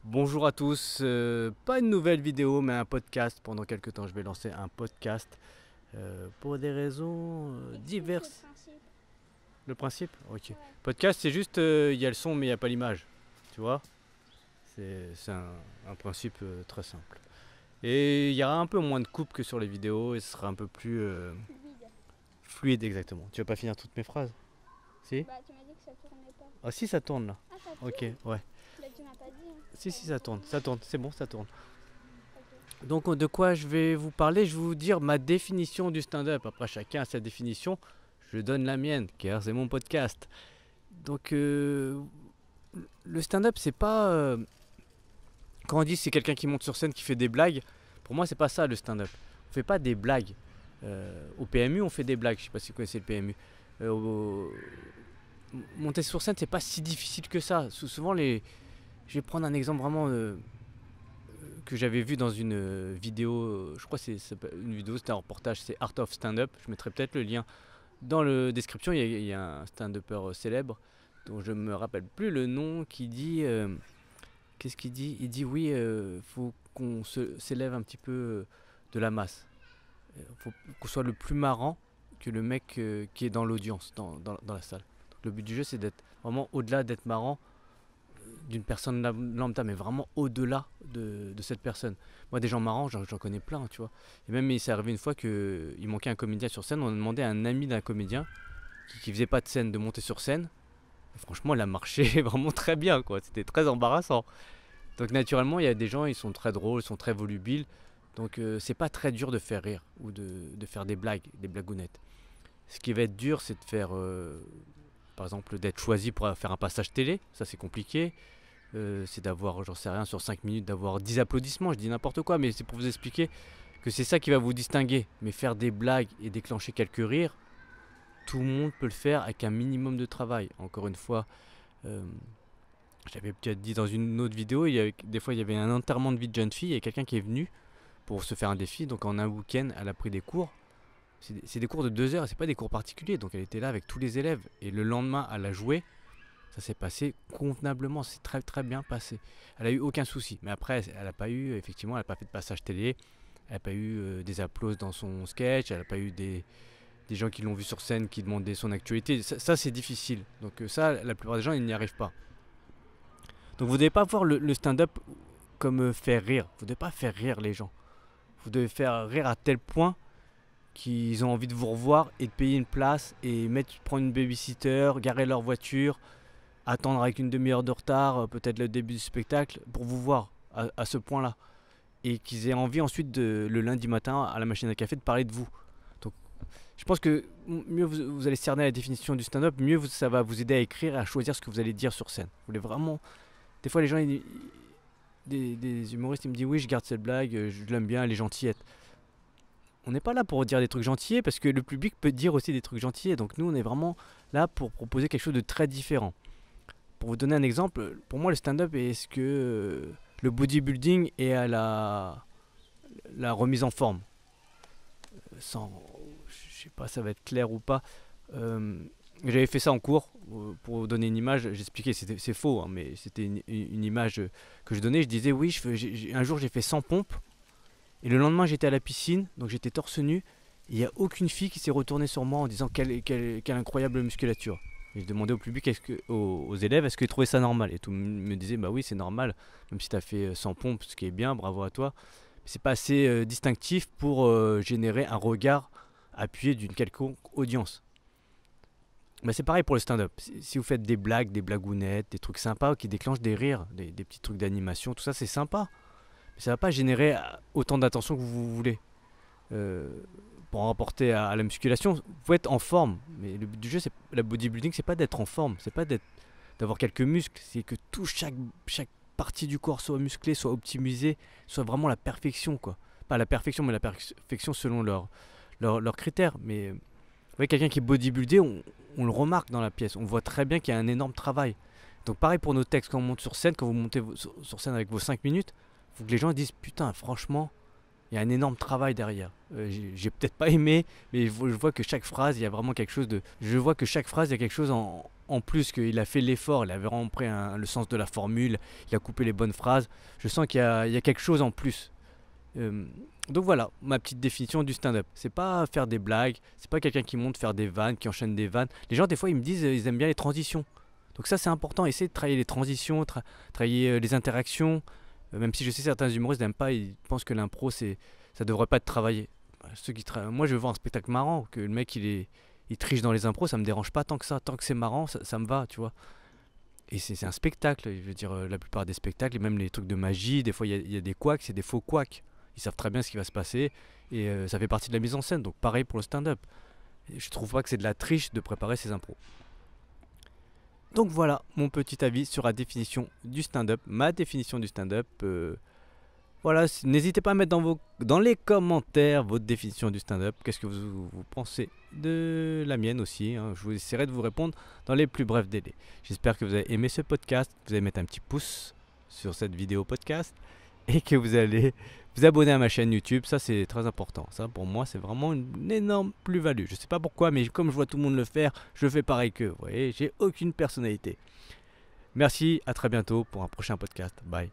Bonjour à tous, pas une nouvelle vidéo mais un podcast. Pendant quelques temps je vais lancer un podcast pour des raisons Explique le diverses. principe. Le principe. Ok. Ouais. Podcast c'est juste il y a le son mais il n'y a pas l'image. Tu vois. C'est un principe très simple. Et il y aura un peu moins de coupes que sur les vidéos et ce sera un peu plus Fluide. fluide exactement. Tu vas pas finir toutes mes phrases? Si? Bah, tu m'as dit que ça tournait pas. Ah si, ça tourne là. Ah, ça Ok, tourne. ouais. Là, tu m'as pas dit. Hein. Si si, ça tourne, c'est bon, ça tourne. Ok. Donc de quoi je vais vous parler? Je vais vous dire ma définition du stand-up. Après chacun a sa définition. Je donne la mienne car c'est mon podcast. Donc le stand-up c'est pas quand on dit c'est quelqu'un qui monte sur scène qui fait des blagues. Pour moi c'est pas ça le stand-up. On fait pas des blagues. Au PMU on fait des blagues. Je sais pas si vous connaissez le PMU. Monter sur scène c'est pas si difficile que ça. Souvent les. Je vais prendre un exemple vraiment que j'avais vu dans une vidéo, je crois que c'est une vidéo, c'était un reportage, c'est Art of Stand-Up. Je mettrai peut-être le lien dans la description. Il y a un stand-upper célèbre dont je me rappelle plus le nom qui dit qu'est-ce qu'il dit? Il dit oui, faut qu'on s'élève un petit peu de la masse. Faut qu'on soit le plus marrant que le mec qui est dans l'audience, dans la salle. Donc, le but du jeu, c'est d'être vraiment au-delà d'être marrant d'une personne lambda, mais vraiment au-delà de cette personne. Moi, des gens marrants, j'en connais plein, tu vois. Et même, il s'est arrivé une fois qu'il manquait un comédien sur scène. On a demandé à un ami d'un comédien qui faisait pas de scène de monter sur scène. Et franchement, il a marché vraiment très bien, quoi. C'était très embarrassant. Donc, naturellement, il y a des gens, ils sont très drôles, ils sont très volubiles. Donc, c'est pas très dur de faire rire ou de faire des blagues, des blagounettes. Ce qui va être dur, c'est de faire, par exemple, d'être choisi pour faire un passage télé. Ça, c'est compliqué. C'est d'avoir, j'en sais rien, sur 5 minutes, d'avoir 10 applaudissements, je dis n'importe quoi, mais c'est pour vous expliquer que c'est ça qui va vous distinguer. Mais faire des blagues et déclencher quelques rires, tout le monde peut le faire avec un minimum de travail. Encore une fois, euh, j'avais peut-être dit dans une autre vidéo, des fois il y avait un enterrement de vie de jeune fille et quelqu'un qui est venu pour se faire un défi. Donc en un week-end, elle a pris des cours. C'est des cours de 2 heures, c'est pas des cours particuliers. Donc elle était là avec tous les élèves et le lendemain, elle a joué. Ça s'est passé convenablement, c'est très très bien passé. Elle a eu aucun souci. Mais après, elle n'a pas eu, effectivement, elle n'a pas fait de passage télé. Elle n'a pas eu des applauses dans son sketch. Elle n'a pas eu des gens qui l'ont vu sur scène qui demandaient son actualité. Ça, c'est difficile. Donc ça, la plupart des gens, ils n'y arrivent pas. Donc vous ne devez pas voir le stand-up comme faire rire. Vous ne devez pas faire rire les gens. Vous devez faire rire à tel point qu'ils ont envie de vous revoir et de payer une place et prendre une babysitter, garer leur voiture, attendre avec une demi-heure de retard, peut-être le début du spectacle, pour vous voir à ce point-là. Et qu'ils aient envie ensuite, le lundi matin, à la machine à café, de parler de vous. Donc, je pense que mieux vous allez cerner la définition du stand-up, mieux ça va vous aider à écrire et à choisir ce que vous allez dire sur scène. Vous voulez vraiment. Des fois, les gens, des humoristes, ils me disent oui, je garde cette blague, je l'aime bien, elle est gentillette. On n'est pas là pour dire des trucs gentillets parce que le public peut dire aussi des trucs gentillets. Donc, nous, on est vraiment là pour proposer quelque chose de très différent. Pour vous donner un exemple, pour moi le stand-up est ce que le bodybuilding est à la remise en forme. Sans, je sais pas, ça va être clair ou pas. Euh, J'avais fait ça en cours pour vous donner une image. J'expliquais, c'est faux, hein, mais c'était une image que je donnais. Je disais oui, un jour j'ai fait 100 pompes et le lendemain j'étais à la piscine, donc j'étais torse nu. Il n'y a aucune fille qui s'est retournée sur moi en disant quelle incroyable musculature. Et je demandais au public, aux élèves, est-ce qu'ils trouvaient ça normal? Et tout le monde me disait, bah oui, c'est normal, même si tu as fait 100 pompes, ce qui est bien, bravo à toi. Mais c'est pas assez distinctif pour générer un regard appuyé d'une quelconque audience. Bah c'est pareil pour le stand-up. Si vous faites des blagues, des blagounettes, des trucs sympas qui déclenchent des rires, des petits trucs d'animation, tout ça c'est sympa. Mais ça va pas générer autant d'attention que vous voulez. Euh, pour en rapporter à la musculation, vous pouvez être en forme, mais le but du jeu, c'est la bodybuilding, c'est pas d'être en forme, c'est pas d'avoir quelques muscles, c'est que chaque partie du corps soit musclée, soit optimisée, soit vraiment la perfection, quoi. Pas la perfection, mais la perfection selon leurs critères. Mais vous voyez, quelqu'un qui est bodybuildé, on le remarque dans la pièce, on voit très bien qu'il y a un énorme travail. Donc pareil pour nos textes, quand on monte sur scène, quand vous montez sur scène avec vos 5 minutes, il faut que les gens disent putain, franchement, il y a un énorme travail derrière. J'ai peut-être pas aimé, mais je vois que chaque phrase, il y a vraiment quelque chose de. Je vois que chaque phrase, il y a quelque chose en plus qu'il a fait l'effort, il avait vraiment pris le sens de la formule, il a coupé les bonnes phrases. Je sens qu'il y a quelque chose en plus. Donc voilà, ma petite définition du stand-up. C'est pas faire des blagues, c'est pas quelqu'un qui monte faire des vannes, qui enchaîne des vannes. Les gens, des fois, ils me disent ils aiment bien les transitions. Donc ça, c'est important. Essayez de travailler les transitions, travailler les interactions. Même si je sais certains humoristes n'aiment pas, ils pensent que l'impro, ça devrait pas être travaillé. Moi, je veux voir un spectacle marrant, que le mec, il triche dans les impros, ça me dérange pas tant que ça. Tant que c'est marrant, ça me va, tu vois. Et c'est un spectacle, je veux dire, la plupart des spectacles, et même les trucs de magie, des fois, il y a des couacs, c'est des faux couacs. Ils savent très bien ce qui va se passer, et ça fait partie de la mise en scène. Donc pareil pour le stand-up. Et je trouve pas que c'est de la triche de préparer ces impros. Donc voilà mon petit avis sur la définition du stand-up, ma définition du stand-up. Voilà, n'hésitez pas à mettre dans les commentaires votre définition du stand-up. Qu'est-ce que vous pensez de la mienne aussi, hein. Je vous essaierai de vous répondre dans les plus brefs délais. J'espère que vous avez aimé ce podcast, que vous allez mettre un petit pouce sur cette vidéo podcast et que vous allez vous abonner à ma chaîne YouTube. Ça, c'est très important. Ça, pour moi, c'est vraiment une énorme plus-value. Je sais pas pourquoi, mais comme je vois tout le monde le faire, je fais pareil qu'eux. Vous voyez, j'ai aucune personnalité. Merci, à très bientôt pour un prochain podcast. Bye.